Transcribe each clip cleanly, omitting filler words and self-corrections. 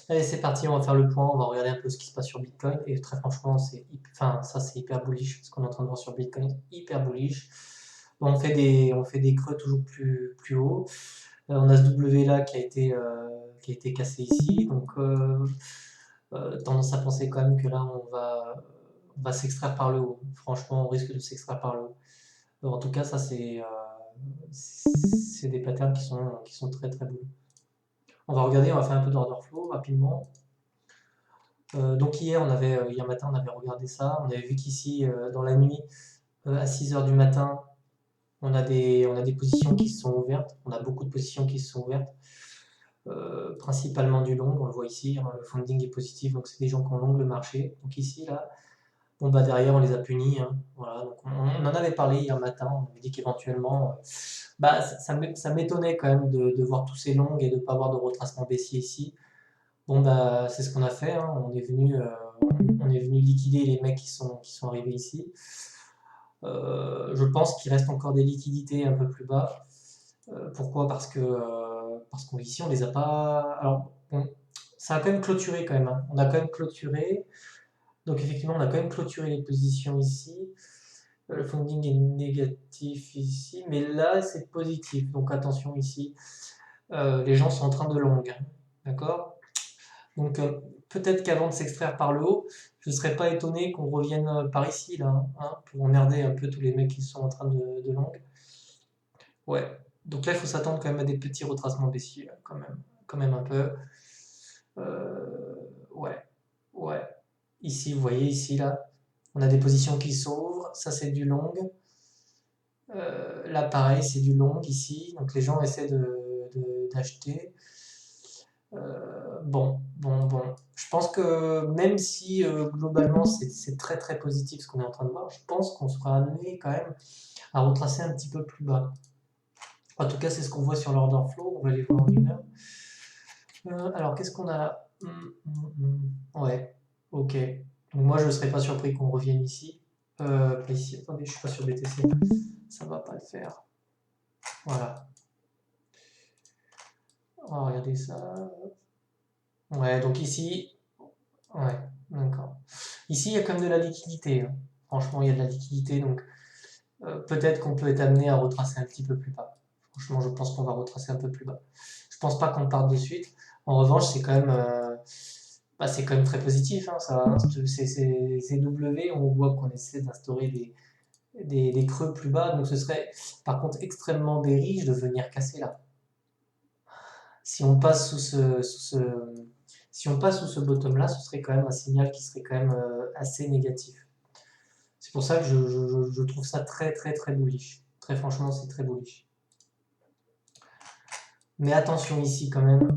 Allez, c'est parti, on va faire le point, on va regarder un peu ce qui se passe sur Bitcoin. Et très franchement, enfin, ça c'est hyper bullish, ce qu'on est en train de voir sur Bitcoin, hyper bullish. Bon, on fait des creux toujours plus haut. On a ce W là qui a été cassé ici, donc tendance à penser quand même que là on va s'extraire par le haut. Franchement, on risque de s'extraire par le haut. En tout cas, ça c'est des patterns qui sont très très beaux. On va regarder, on va faire un peu d'order flow rapidement. Donc hier matin, on avait regardé ça. On avait vu qu'ici, dans la nuit, à 6 heures du matin, on a des positions qui se sont ouvertes. On a beaucoup de positions qui se sont ouvertes, principalement du long. On le voit ici, hein, le funding est positif, donc c'est des gens qui ont long le marché. Donc ici, là, bon, bah derrière, on les a punis, hein. Voilà, donc on en avait parlé hier matin. On avait dit qu'éventuellement, bah, ça m'étonnait quand même de voir tous ces longs et de ne pas avoir de retracement baissier ici. Bon, bah, c'est ce qu'on a fait, hein. On est venu liquider les mecs qui sont arrivés ici. Je pense qu'il reste encore des liquidités un peu plus bas. Pourquoi? Parce qu'ici, on les a pas. Alors, bon, ça a quand même clôturé quand même, hein. On a quand même clôturé. Donc, effectivement, on a quand même clôturé les positions ici. Le funding est négatif ici, mais là, c'est positif. Donc, attention ici. Les gens sont en train de long, hein. D'accord? Donc peut-être qu'avant de s'extraire par le haut, je ne serais pas étonné qu'on revienne par ici, là, hein, pour emmerder un peu tous les mecs qui sont en train de long. Ouais. Donc là, il faut s'attendre quand même à des petits retracements baissiers, là, quand même un peu. Ouais, ouais. Ici, vous voyez, ici, là, on a des positions qui s'ouvrent. Ça, c'est du long. Là, pareil, c'est du long ici. Donc les gens essaient d'acheter. Bon. Je pense que même si globalement c'est très très positif ce qu'on est en train de voir, je pense qu'on sera amené quand même à retracer un petit peu plus bas. En tout cas, c'est ce qu'on voit sur l'order flow. On va les voir en une heure. Alors, qu'est-ce qu'on a? Ouais, ok. Donc, moi, je ne serais pas surpris qu'on revienne ici. Pas ici. Attendez, je suis pas sur BTC. Ça va pas le faire. Voilà. On va regarder ça. Ouais, donc ici, ouais, d'accord. Ici, il y a quand même de la liquidité, hein. Franchement, il y a de la liquidité, donc peut-être qu'on peut être amené à retracer un petit peu plus bas. Franchement, je pense qu'on va retracer un peu plus bas. Je pense pas qu'on parte de suite. En revanche, c'est quand même très positif, hein, ça, hein. C'est W, on voit qu'on essaie d'instaurer des creux plus bas, donc ce serait par contre extrêmement bearish de venir casser là. Si on passe si on passe sous ce bottom là, ce serait quand même un signal qui serait quand même assez négatif. C'est pour ça que je trouve ça très très très bullish. Très franchement, c'est très bullish. Mais attention ici quand même.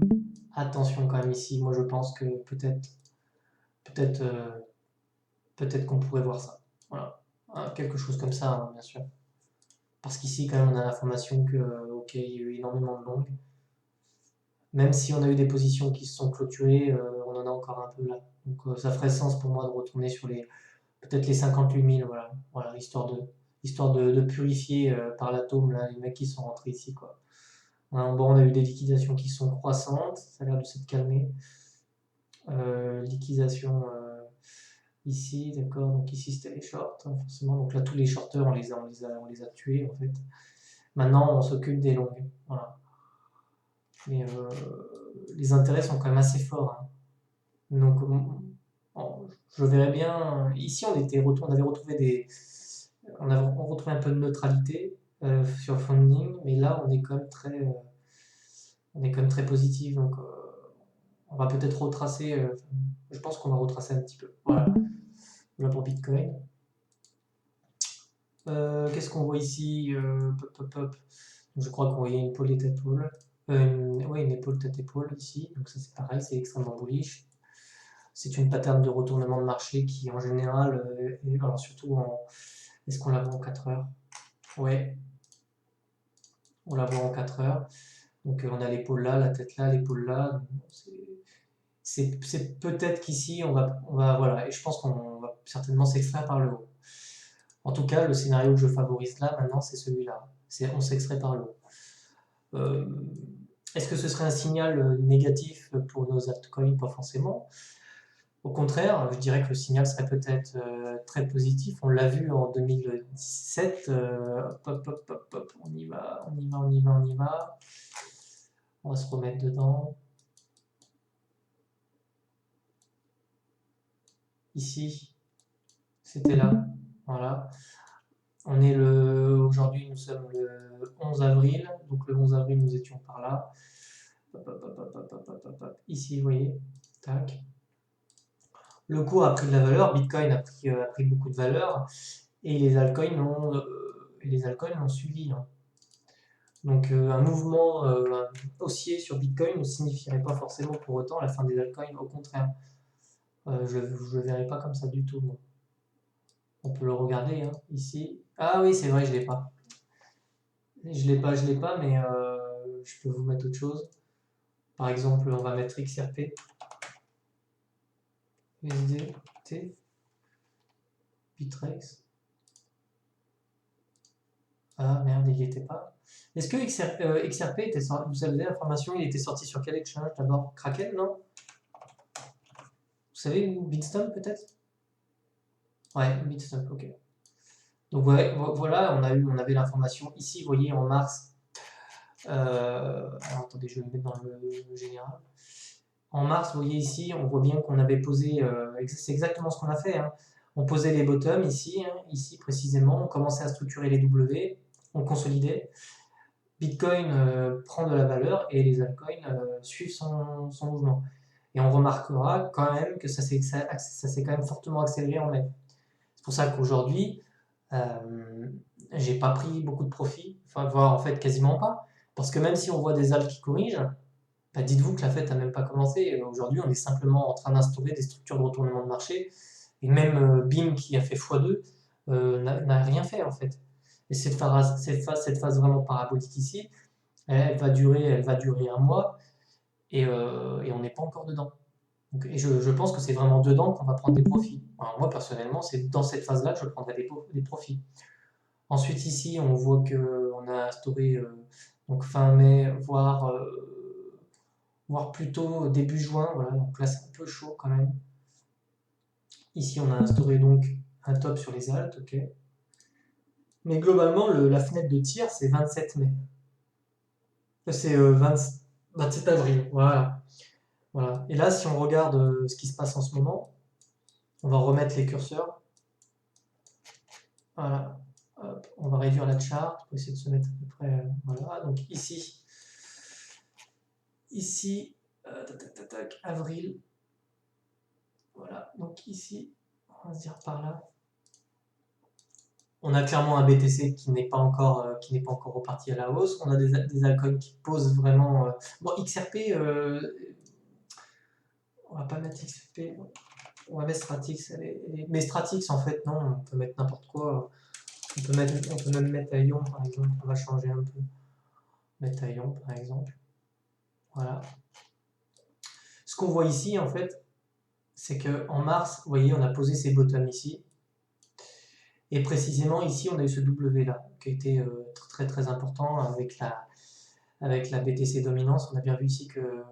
Attention quand même ici. Moi, je pense que peut-être, peut-être qu'on pourrait voir ça. Voilà. Quelque chose comme ça, hein, bien sûr. Parce qu'ici, quand même, on a l'information que, ok, il y a eu énormément de longues. Même si on a eu des positions qui se sont clôturées, on en a encore un peu là. Donc, ça ferait sens pour moi de retourner sur peut-être les 58 000, voilà, histoire de purifier par l'atome là, les mecs qui sont rentrés ici, quoi. Hein, bon, on a eu des liquidations qui sont croissantes, ça a l'air de s'être calmé. Liquidation ici, d'accord, donc ici c'était les shorts, hein, forcément, donc là tous les shorteurs on les a tués en fait. Maintenant on s'occupe des longues, voilà. Mais les intérêts sont quand même assez forts, hein. Donc je verrais bien, ici on avait retrouvé on retrouvait un peu de neutralité sur le funding, mais là on est quand même très positif, donc on va peut-être retracer, je pense qu'on va retracer un petit peu. Voilà, voilà pour Bitcoin. Qu'est-ce qu'on voit ici? Pop, pop, pop. Donc, je crois qu'on voyait une épaule tête-épaule. Ouais, une épaule tête-épaule ici. Donc ça c'est pareil, c'est extrêmement bullish. C'est une pattern de retournement de marché qui en général, alors surtout est-ce qu'on la voit en 4 heures? Ouais, on la voit en 4 heures. Donc on a l'épaule là, la tête là, l'épaule là. C'est peut-être qu'ici voilà, et je pense qu'on va certainement s'extraire par le haut. En tout cas, le scénario que je favorise là maintenant, c'est celui-là. C'est on s'extrait par le haut. Est-ce que ce serait un signal négatif pour nos altcoins? Pas forcément. Au contraire, je dirais que le signal serait peut-être très positif. On l'a vu en 2017. Hop, hop, hop, hop, on y va, on y va, on y va, on y va. On va se remettre dedans. Ici, c'était là. Voilà. Aujourd'hui, nous sommes le 11 avril. Donc le 11 avril, nous étions par là. Hop, hop, hop, hop, hop, hop, hop, hop. Ici, vous voyez. Tac. Le cours a pris de la valeur. Bitcoin a pris beaucoup de valeur. Et les altcoins l'ont suivi, hein. Donc un mouvement haussier sur Bitcoin ne signifierait pas forcément pour autant la fin des altcoins, au contraire. Je ne le verrai pas comme ça du tout, moi. On peut le regarder, hein, ici. Ah oui, c'est vrai, je l'ai pas. Je l'ai pas, mais je peux vous mettre autre chose. Par exemple, on va mettre XRP, USDT, Bitrex. Ah merde, il n'y était pas. Est-ce que XRP était sorti, vous savez l'information, il était sorti sur quel exchange d'abord? Kraken, non? Vous savez, ou Bitstamp peut-être? Ouais, Bitstamp, ok. Donc ouais, voilà, on avait l'information ici, vous voyez, en mars. Alors, attendez, je vais le mettre dans le général. En mars, vous voyez ici, on voit bien qu'on avait posé, c'est exactement ce qu'on a fait, hein. On posait les bottoms ici, hein, ici précisément, on commençait à structurer les W, on consolidait. Bitcoin prend de la valeur et les altcoins suivent son mouvement. Et on remarquera quand même que ça s'est quand même fortement accéléré en mai. C'est pour ça qu'aujourd'hui, j'ai pas pris beaucoup de profit, enfin, voire en fait quasiment pas. Parce que même si on voit des alts qui corrigent, bah, dites-vous que la fête n'a même pas commencé. Aujourd'hui, on est simplement en train d'instaurer des structures de retournement de marché. Et même BIM qui a fait x2 n'a rien fait en fait. Et cette phase vraiment parabolique ici, elle va durer un mois et on n'est pas encore dedans. Donc, et je pense que c'est vraiment dedans qu'on va prendre des profits. Alors moi, personnellement, c'est dans cette phase-là que je prendrai des profits. Ensuite, ici, on voit qu'on a instauré donc fin mai, voire plutôt début juin. Voilà, donc là, c'est un peu chaud quand même. Ici, on a instauré donc un top sur les altes, ok. Mais globalement, la fenêtre de tir, c'est 27 mai. C'est 27 avril, voilà. Voilà. Et là, si on regarde ce qui se passe en ce moment, on va remettre les curseurs. Voilà. Hop, on va réduire la chart pour essayer de se mettre à peu près. Voilà. Donc ici, avril. Voilà. Donc ici, on va se dire par là. On a clairement un BTC qui n'est pas encore reparti à la hausse. On a des altcoins qui posent vraiment. Bon, XRP, on va pas mettre XRP. On va mettre Stratix. Mais Stratix, en fait, non, on peut mettre n'importe quoi. On peut même mettre Aion, par exemple. On va changer un peu. Mettre Aion, par exemple. Voilà. Ce qu'on voit ici, en fait, c'est qu'en mars, vous voyez, on a posé ces bottoms ici. Et précisément, ici, on a eu ce W là, qui a été très très important avec la BTC dominance. On a bien vu ici que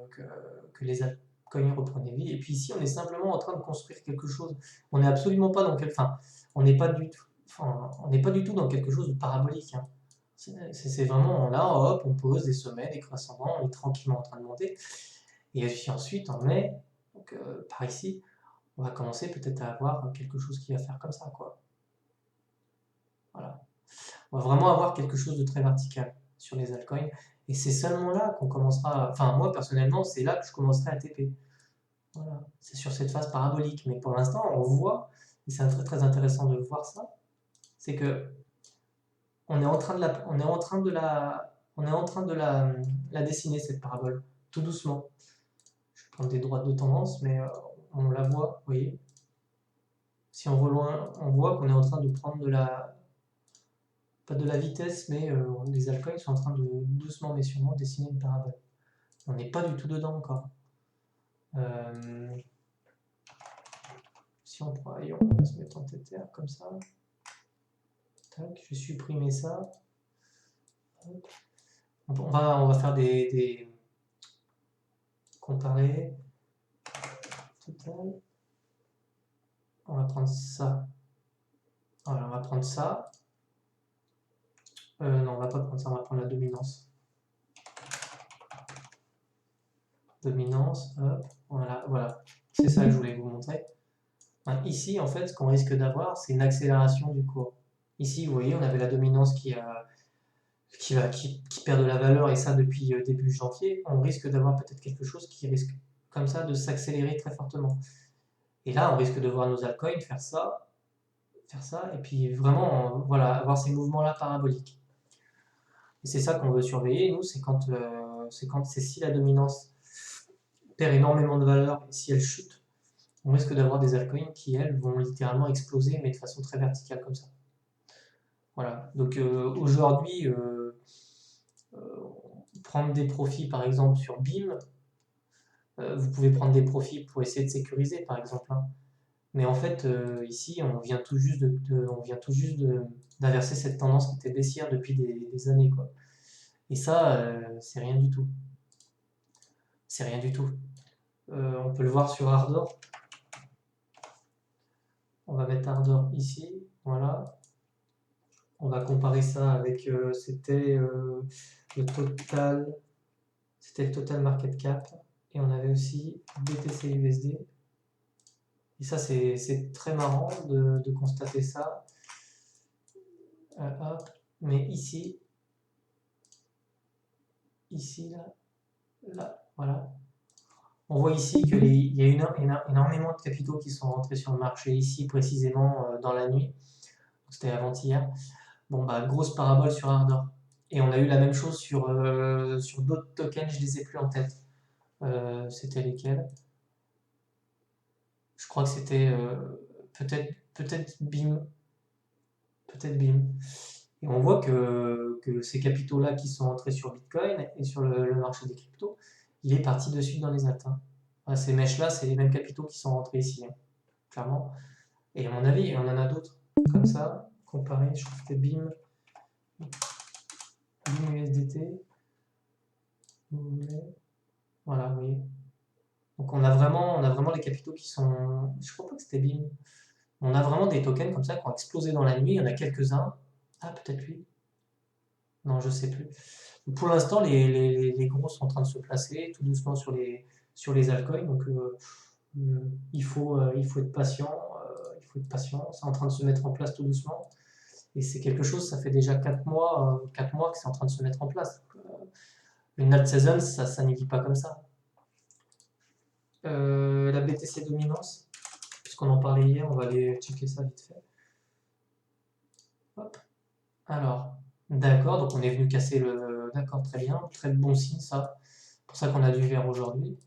les altcoins reprenaient vie. Et puis ici, on est simplement en train de construire quelque chose. On n'est absolument pas dans on n'est pas du tout, on n'est pas du tout dans quelque chose de parabolique, hein. C'est vraiment là, hop, on pose des sommets, des croissants, on est tranquillement en train de monter. Et puis ensuite, en mai, donc, par ici, on va commencer peut-être à avoir quelque chose qui va faire comme ça, quoi. Voilà. On va vraiment avoir quelque chose de très vertical sur les altcoins. Et c'est seulement là qu'on commencera. Enfin, moi personnellement, c'est là que je commencerai à TP. Voilà. C'est sur cette phase parabolique. Mais pour l'instant, on voit, et c'est très très intéressant de voir ça, c'est que on est en train de la dessiner, cette parabole, tout doucement. Je vais prendre des droites de tendance, mais on la voit, vous voyez. Si on reloin, on voit qu'on est en train de prendre pas de la vitesse, mais les altcoins sont en train de doucement mais sûrement dessiner une parabole. On n'est pas du tout dedans encore. Si on prend ailleurs, on va se mettre en tether comme ça. Tac, je vais supprimer ça. On va faire des comparer, total, on va prendre ça. Voilà, on va prendre ça. Non, on va pas prendre ça, on va prendre la dominance. Dominance, hop, voilà. C'est ça que je voulais vous montrer. Ici, en fait, ce qu'on risque d'avoir, c'est une accélération du cours. Ici, vous voyez, on avait la dominance qui perd de la valeur, et ça depuis début janvier. On risque d'avoir peut-être quelque chose qui risque, comme ça, de s'accélérer très fortement. Et là, on risque de voir nos altcoins faire ça, et puis vraiment, voilà, avoir ces mouvements-là paraboliques. Et c'est ça qu'on veut surveiller, nous, c'est si la dominance perd énormément de valeur et si elle chute, on risque d'avoir des altcoins qui, elles, vont littéralement exploser, mais de façon très verticale comme ça. Voilà, donc aujourd'hui, prendre des profits par exemple sur BIM, vous pouvez prendre des profits pour essayer de sécuriser par exemple, hein. Mais en fait, ici, on vient tout juste d'inverser cette tendance qui était baissière depuis des années, quoi. Et ça, c'est rien du tout. C'est rien du tout. On peut le voir sur Ardor. On va mettre Ardor ici, voilà. On va comparer ça avec, c'était le total market cap. Et on avait aussi BTC USD. Et ça, c'est très marrant de constater ça. Hop. Mais ici, là, voilà. On voit ici qu'il y a énormément de capitaux qui sont rentrés sur le marché ici précisément dans la nuit. C'était avant-hier. Bon, bah, grosse parabole sur Ardor. Et on a eu la même chose sur d'autres tokens, je les ai plus en tête. C'était lesquels? Je crois que c'était peut-être BIM. Peut-être BIM. Et on voit que ces capitaux-là qui sont entrés sur Bitcoin et sur le marché des cryptos, il est parti dessus dans les atteintes. Ces mèches-là, c'est les mêmes capitaux qui sont rentrés ici, hein, clairement. Et à mon avis, on en a d'autres comme ça, comparé, je crois que c'était BIM USDT. Voilà, vous voyez. Donc on a vraiment les capitaux qui sont. Je crois pas que c'était BIM. On a vraiment des tokens comme ça qui ont explosé dans la nuit. Il y en a quelques-uns. Ah, peut-être lui. Non, je sais plus. Pour l'instant, les gros sont en train de se placer tout doucement sur les altcoins. Donc il faut être patient. Il faut être patient. C'est en train de se mettre en place tout doucement. Et c'est quelque chose, ça fait déjà 4 mois que c'est en train de se mettre en place. Une alt season, ça n'y vit pas comme ça. La BTC dominance, puisqu'on en parlait hier, on va aller checker ça vite fait. Hop. Alors, d'accord, donc on est venu casser le. D'accord, très bien, très bon signe ça. C'est pour ça qu'on a du vert aujourd'hui.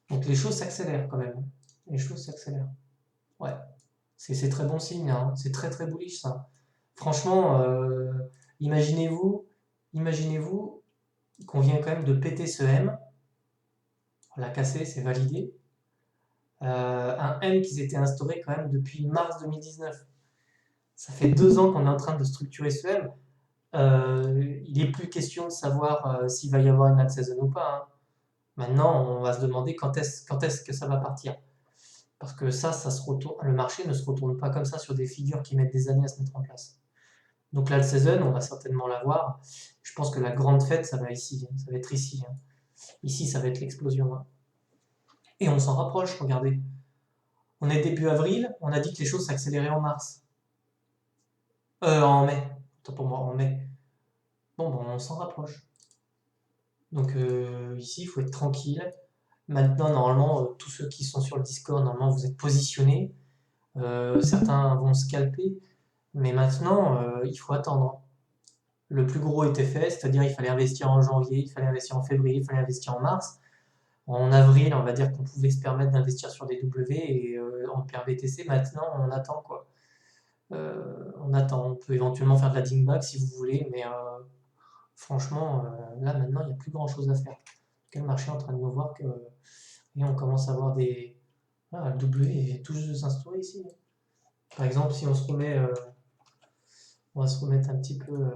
Donc les choses s'accélèrent quand même. Les choses s'accélèrent. Ouais, c'est très bon signe, hein. C'est très très bullish ça. Franchement, imaginez-vous qu'on vient quand même de péter ce M. On l'a cassé, c'est validé. Un M qui s'était instauré quand même depuis mars 2019. Ça fait 2 ans qu'on est en train de structurer ce M. Il n'est plus question de savoir s'il va y avoir une alt season ou pas, hein. Maintenant, on va se demander quand est-ce que ça va partir. Parce que ça se retourne, le marché ne se retourne pas comme ça sur des figures qui mettent des années à se mettre en place. Donc l'alt season, on va certainement l'avoir. Je pense que la grande fête, ça va ici, ça va être ici, hein. Ici, ça va être l'explosion, hein. Et on s'en rapproche, regardez. On est début avril, on a dit que les choses s'accéléraient en mars. En mai. Autant pour moi, en mai. Bon, on s'en rapproche. Donc ici, il faut être tranquille. Maintenant, normalement, tous ceux qui sont sur le Discord, normalement, vous êtes positionnés. Certains vont scalper. Mais maintenant, il faut attendre. Le plus gros était fait, c'est-à-dire il fallait investir en janvier, il fallait investir en février, il fallait investir en mars. En avril, on va dire qu'on pouvait se permettre d'investir sur des W et en PRBTC. Maintenant, on attend quoi. On attend. On peut éventuellement faire de la dingback si vous voulez, mais franchement, là maintenant, il n'y a plus grand-chose à faire. Le marché est en train de nous voir que et on commence à avoir des. Ah, le W est tout juste de s'instaurer ici. Par exemple, si on se remet, on va se remettre un petit peu,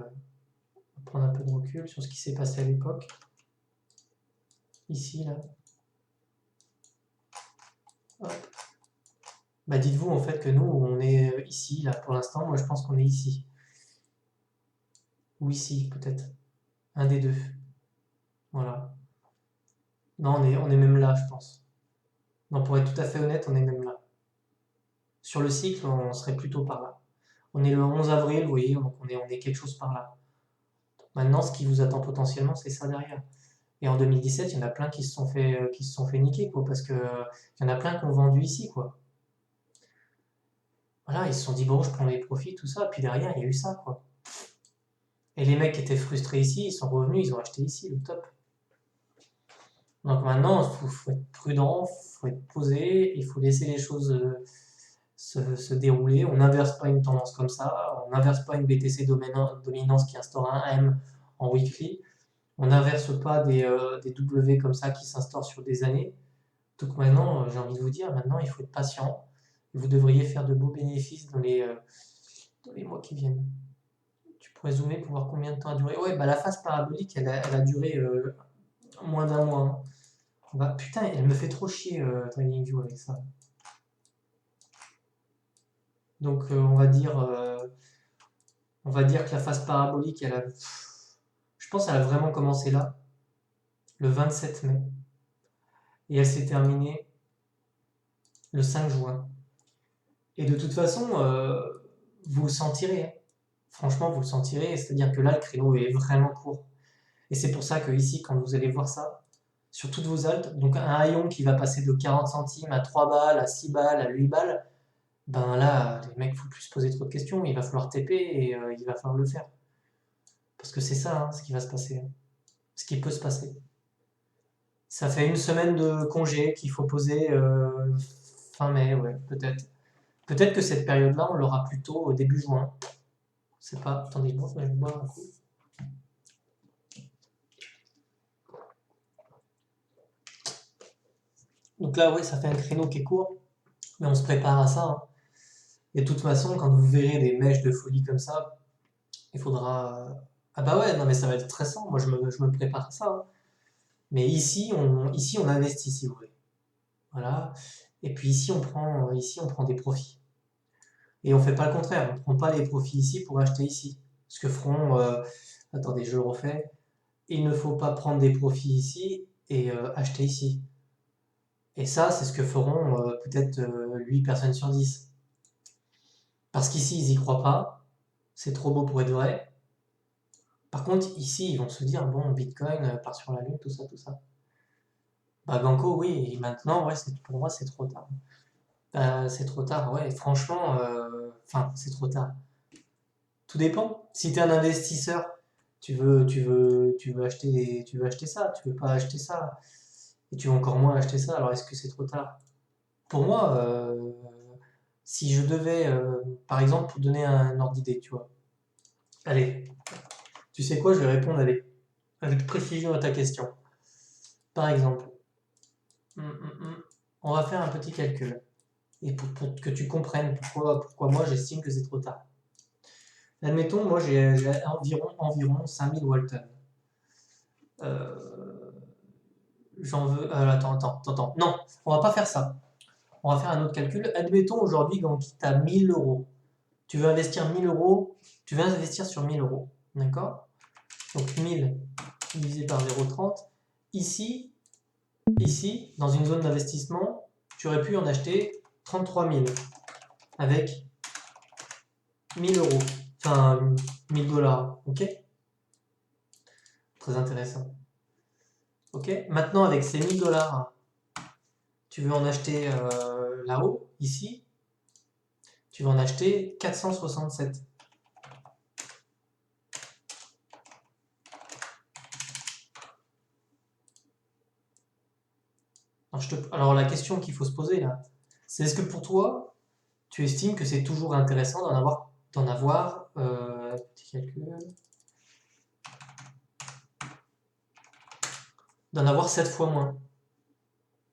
prendre un peu de recul sur ce qui s'est passé à l'époque. Ici, là. Hop. Bah, dites-vous en fait que nous, on est ici, là, pour l'instant. Moi, je pense qu'on est ici. Ou ici, peut-être. Un des deux. Voilà. Non, on est même là, je pense. Non, pour être tout à fait honnête, on est même là. Sur le cycle, on serait plutôt par là. On est le 11 avril, vous voyez, donc on est quelque chose par là. Maintenant, ce qui vous attend potentiellement, c'est ça derrière. Et en 2017, il y en a plein qui se sont fait niquer, quoi, parce que il y en a plein qui ont vendu ici, quoi. Voilà, ils se sont dit, bon, je prends les profits, tout ça, puis derrière, il y a eu ça, quoi. Et les mecs qui étaient frustrés ici, ils sont revenus, ils ont acheté ici, le top. Donc maintenant, faut être prudent, faut être posé, il faut laisser les choses se dérouler. On n'inverse pas une tendance comme ça, on n'inverse pas une BTC dominance qui instaure un M en weekly, on n'inverse pas des W comme ça qui s'instaurent sur des années. Donc maintenant, j'ai envie de vous dire, maintenant il faut être patient. Vous devriez faire de beaux bénéfices dans les mois qui viennent. Tu pourrais zoomer pour voir combien de temps a duré. Ouais, bah la phase parabolique, elle a duré moins d'un mois, hein. Bah, putain, elle me fait trop chier TradingView avec ça. Donc on va dire que la phase parabolique, je pense qu'elle a vraiment commencé là, le 27 mai, et elle s'est terminée le 5 juin. Et de toute façon, vous le sentirez, hein. Franchement, vous le sentirez, c'est-à-dire que là, le créneau est vraiment court. Et c'est pour ça que ici, quand vous allez voir ça, sur toutes vos altes, donc un haillon qui va passer de 40 centimes à 3 balles, à 6 balles, à 8 balles, ben là, les mecs, il ne faut plus se poser trop de questions, il va falloir TP et il va falloir le faire. Parce que c'est ça, hein, ce qui va se passer, hein. Ce qui peut se passer. Ça fait une semaine de congé qu'il faut poser fin mai, ouais, peut-être. Peut-être que cette période-là, on l'aura plutôt au début juin. Je sais pas. Attendez, je vais boire un coup. Donc là, oui, ça fait un créneau qui est court, mais on se prépare à ça, hein. Et de toute façon, quand vous verrez des mèches de folie comme ça, il faudra. Ah bah ouais, non mais ça va être stressant. Moi, je me prépare à ça, hein. Mais ici, on investit, si vous voulez. Voilà. Et puis ici, on prend des profits. Et on fait pas le contraire. On prend pas les profits ici pour acheter ici. Ce que feront. Attendez, je le refais. Il ne faut pas prendre des profits ici et acheter ici. Et ça, c'est ce que feront peut-être 8 personnes sur 10. Parce qu'ici, ils y croient pas. C'est trop beau pour être vrai. Par contre, ici, ils vont se dire, bon, Bitcoin part sur la Lune, tout ça, tout ça. Bah, Banco, oui, et maintenant, ouais, pour moi, c'est trop tard. C'est trop tard, ouais, franchement, enfin, c'est trop tard. Tout dépend. Si tu es un investisseur, tu veux acheter ça, tu veux pas acheter ça, et tu veux encore moins acheter ça, alors est-ce que c'est trop tard? Pour moi, si je devais, par exemple, pour donner un ordre d'idée, tu vois. Allez, tu sais quoi, je vais répondre avec précision à ta question. Par exemple, on va faire un petit calcul. Et pour que tu comprennes pourquoi moi j'estime que c'est trop tard. Admettons, moi j'ai environ 5000 Walton. Euh, J'en veux. Attends. Non, on va pas faire ça. On va faire un autre calcul. Admettons aujourd'hui, quand tu as 1000 euros. Tu veux investir 1000 euros. Tu veux investir sur 1000 euros. D'accord? Donc 1000 divisé par 0,30. Ici, dans une zone d'investissement, tu aurais pu en acheter 33 000 avec 1000 euros. Enfin, 1000 dollars. Ok? Très intéressant. Ok? Maintenant, avec ces 1000 dollars, tu veux en acheter là-haut, ici, tu vas en acheter 467. Alors la question qu'il faut se poser là, c'est est-ce que pour toi, tu estimes que c'est toujours intéressant petit calcul, d'en avoir 7 fois moins?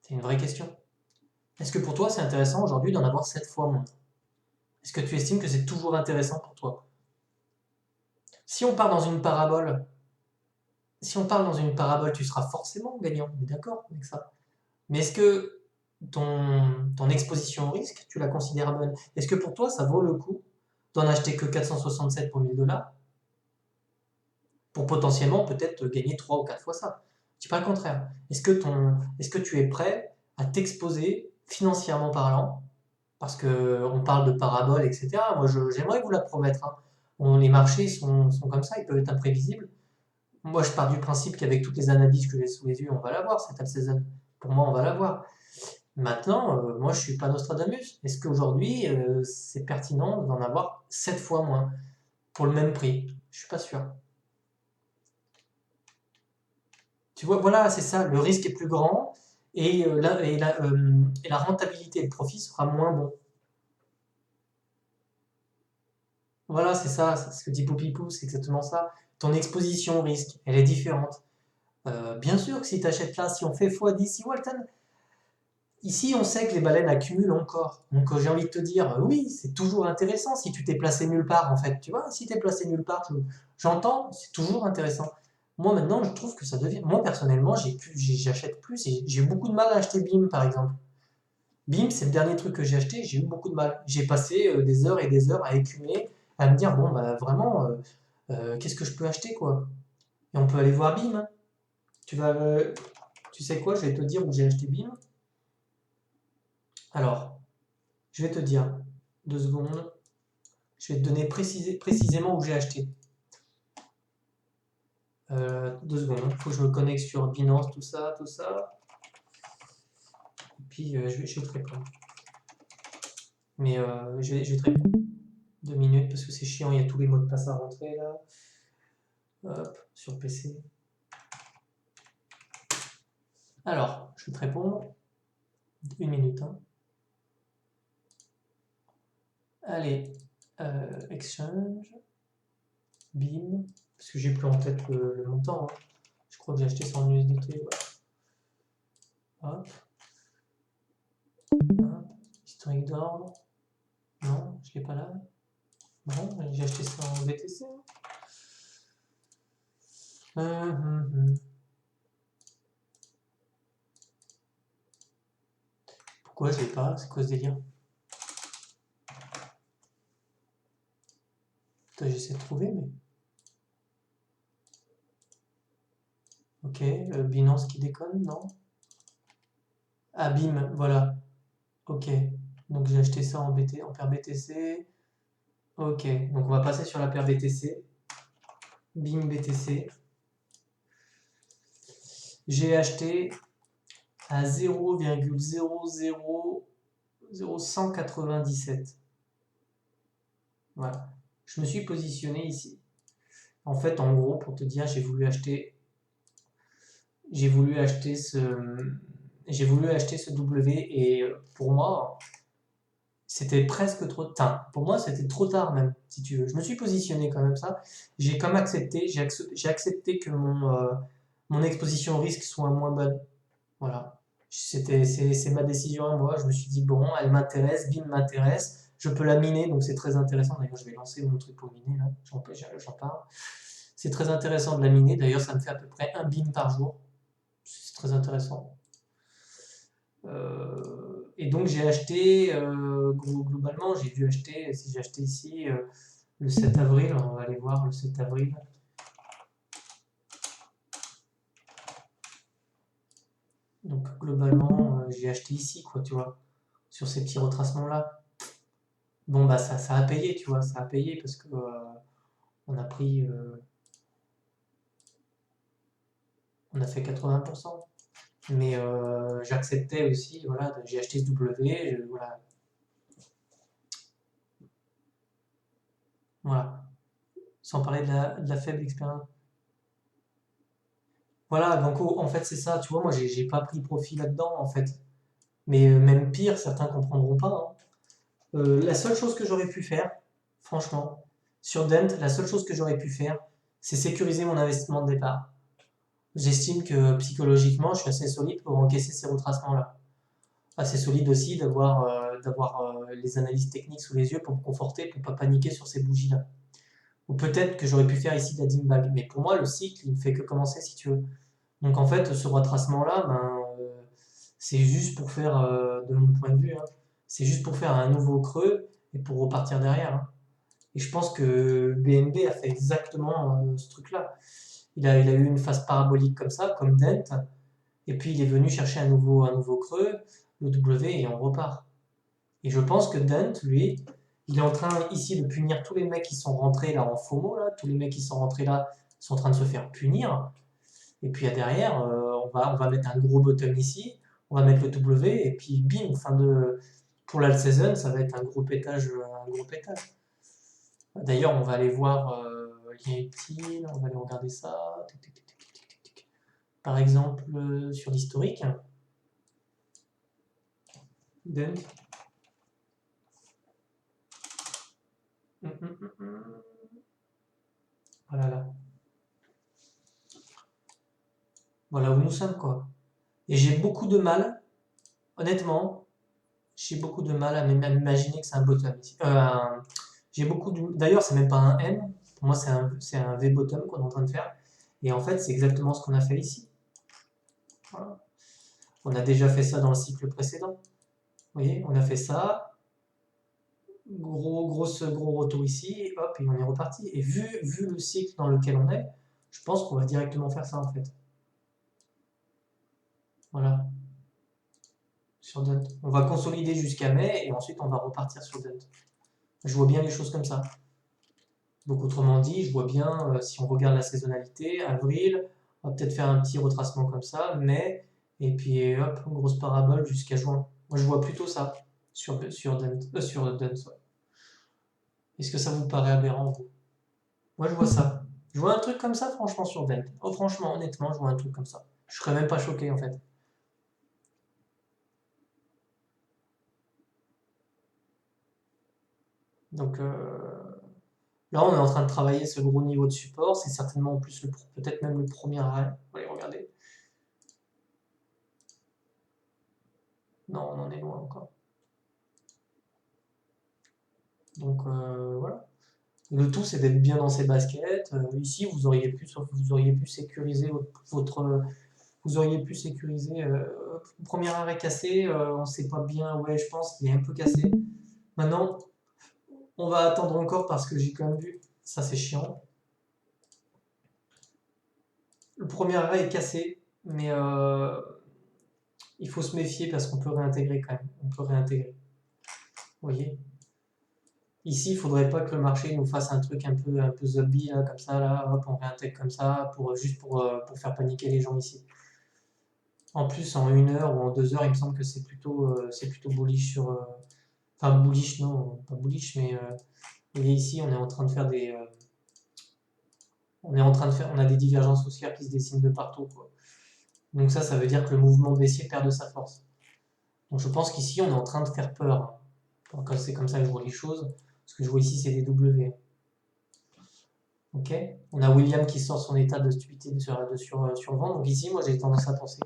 C'est une vraie question. Est-ce que pour toi, c'est intéressant aujourd'hui d'en avoir 7 fois moins? Est-ce que tu estimes que c'est toujours intéressant pour toi? Si on part dans une parabole, tu seras forcément gagnant, on est d'accord avec ça. Mais est-ce que ton, ton exposition au risque, tu la considères bonne? Est-ce que pour toi, ça vaut le coup d'en acheter que 467 pour 1000 $ pour potentiellement peut-être gagner 3 ou 4 fois ça? Je dis pas le contraire. Est-ce que tu es prêt à t'exposer financièrement parlant? Parce que on parle de parabole, etc. Moi, j'aimerais vous la promettre, hein. Les marchés sont comme ça, ils peuvent être imprévisibles. Moi, je pars du principe qu'avec toutes les analyses que j'ai sous les yeux, on va l'avoir, cette up-saison. Pour moi, on va l'avoir. Maintenant, moi, je suis pas Nostradamus. Est-ce qu'aujourd'hui, c'est pertinent d'en avoir 7 fois moins pour le même prix? Je suis pas sûr. Tu vois, voilà, c'est ça. Le risque est plus grand et la rentabilité et le profit sera moins bon. Voilà, c'est ça. C'est ce que dit Poupipou, c'est exactement ça. Ton exposition au risque, elle est différente. Bien sûr que si tu achètes là, si on fait x10, si Walton, ici on sait que les baleines accumulent encore. Donc j'ai envie de te dire, oui, c'est toujours intéressant si tu t'es placé nulle part en fait. Tu vois, si tu es placé nulle part, j'entends, c'est toujours intéressant. Moi maintenant, je trouve que ça devient. Moi personnellement, j'achète plus et j'ai eu beaucoup de mal à acheter BIM par exemple. BIM, c'est le dernier truc que j'ai acheté, j'ai eu beaucoup de mal. J'ai passé des heures et des heures à écumer, à me dire, bon, bah vraiment, qu'est-ce que je peux acheter quoi? Et on peut aller voir BIM, hein. Tu vas, tu sais quoi, je vais te dire où j'ai acheté BIM. Alors, je vais te dire, 2 secondes, je vais te donner précisément où j'ai acheté. 2 secondes, il faut que je me connecte sur Binance, tout ça, tout ça. Et puis je vais te répondre. Mais je vais te répondre. 2 minutes parce que c'est chiant, il y a tous les mots de passe à rentrer là. Hop, sur PC. Alors, je vais te répondre. 1 minute, hein. Allez, Exchange, BIM, parce que j'ai plus en tête le montant, hein. Je crois que j'ai acheté ça en USDT. Ouais. Hop. Hop. Historique d'ordre. Non, je l'ai pas là. Non, j'ai acheté ça en BTC. Pourquoi je l'ai pas? C'est quoi ce délire? Putain, j'essaie de trouver, mais. Ok, Binance qui déconne, non? Ah, BIM, voilà. Ok, donc j'ai acheté ça en paire BTC. Ok, donc on va passer sur la paire BTC. BIM BTC. J'ai acheté à 0,00197. Voilà. Je me suis positionné ici. En fait, en gros, pour te dire, j'ai voulu acheter ce W et pour moi, c'était presque trop tard. Pour moi, c'était trop tard même, si tu veux. Je me suis positionné quand même ça. J'ai comme accepté, j'ai accepté que mon exposition au risque soit moins bonne. Voilà. C'est ma décision à moi. Je me suis dit, bon, elle m'intéresse, BIM m'intéresse, je peux la miner, donc c'est très intéressant. D'ailleurs, je vais lancer mon truc pour miner, là. J'en parle. C'est très intéressant de la miner. D'ailleurs, ça me fait à peu près un BIM par jour. C'est très intéressant. Et donc, j'ai acheté, globalement, j'ai dû acheter, si j'ai acheté ici, le 7 avril, on va aller voir le 7 avril. Donc, globalement, j'ai acheté ici, quoi, tu vois, sur ces petits retracements-là. Bon, bah, ça a payé, tu vois, ça a payé parce que on a pris, on a fait 80%. Mais j'acceptais aussi, voilà, j'ai acheté ce W, voilà. Voilà. Sans parler de la faible expérience. Voilà, donc en fait, c'est ça, tu vois, moi, j'ai pas pris profit là-dedans, en fait. Mais même pire, certains comprendront pas, hein. La seule chose que j'aurais pu faire, franchement, sur Dent, la seule chose que j'aurais pu faire, c'est sécuriser mon investissement de départ. J'estime que psychologiquement, je suis assez solide pour encaisser ces retracements-là. Assez solide aussi d'avoir les analyses techniques sous les yeux pour me conforter, pour pas paniquer sur ces bougies-là. Ou peut-être que j'aurais pu faire ici de la dingbat. Mais pour moi, le cycle, il ne fait que commencer si tu veux. Donc en fait, ce retracement-là, ben, c'est juste pour faire, de mon point de vue, hein, c'est juste pour faire un nouveau creux et pour repartir derrière, hein. Et je pense que BNB a fait exactement ce truc-là. Il a eu une phase parabolique comme ça, comme Dent, et puis il est venu chercher un nouveau creux, le W, et on repart. Et je pense que Dent, lui, il est en train ici de punir tous les mecs qui sont rentrés là en FOMO, là, tous les mecs qui sont rentrés là sont en train de se faire punir. Et puis derrière, on va mettre un gros bottom ici, on va mettre le W, et puis bim, pour l'alt season, ça va être un gros pétage, un gros pétage. D'ailleurs, on va aller voir lien utile, on va aller regarder ça. Par exemple, sur l'historique, Dent. Voilà, là. Voilà où nous sommes, quoi. Et j'ai beaucoup de mal, honnêtement, j'ai beaucoup de mal à m'imaginer que c'est un bottom ici. J'ai beaucoup de... D'ailleurs, c'est même pas un M. Pour moi, c'est un V bottom qu'on est en train de faire. Et en fait, c'est exactement ce qu'on a fait ici. Voilà. On a déjà fait ça dans le cycle précédent. Vous voyez, on a fait ça. Gros retour ici. Hop, et on est reparti. Et vu le cycle dans lequel on est, je pense qu'on va directement faire ça, en fait. Voilà. Sur Dent. On va consolider jusqu'à mai et ensuite on va repartir sur Dent. Je vois bien les choses comme ça. Donc autrement dit, je vois bien, si on regarde la saisonnalité, avril, on va peut-être faire un petit retracement comme ça, mai, et puis hop, une grosse parabole jusqu'à juin. Moi je vois plutôt ça sur Dent. Ouais. Est-ce que ça vous paraît aberrant, vous? Moi je vois ça. Je vois un truc comme ça franchement sur Dent. Oh franchement, honnêtement, je vois un truc comme ça. Je serais même pas choqué en fait. Donc là, on est en train de travailler ce gros niveau de support. C'est certainement en plus peut-être même le premier arrêt. On va aller regarder. Non, on en est loin encore. Donc voilà. Le tout, c'est d'être bien dans ses baskets. Ici, vous auriez pu sécuriser vous auriez pu sécuriser. Premier arrêt cassé, on ne sait pas bien. Ouais, je pense qu'il est un peu cassé. Maintenant, on va attendre encore parce que j'ai quand même vu. Ça, c'est chiant. Le premier arrêt est cassé, mais il faut se méfier parce qu'on peut réintégrer quand même. On peut réintégrer. Vous voyez? Ici, il faudrait pas que le marché nous fasse un peu zombie, là, comme ça, là, hop, on réintègre comme ça, juste pour faire paniquer les gens ici. En plus, en 1 heure ou en 2 heures, il me semble que c'est plutôt bullish sur. Enfin, bullish, non, pas bullish, mais vous voyez ici, on est en train de faire des. On a des divergences haussières qui se dessinent de partout, quoi. Donc ça veut dire que le mouvement baissier perd de sa force. Donc je pense qu'ici, on est en train de faire peur. Quand c'est comme ça que je vois les choses, ce que je vois ici, c'est des W. Ok. On a William qui sort son état de stupidité sur vent. Donc ici, moi, j'ai tendance à penser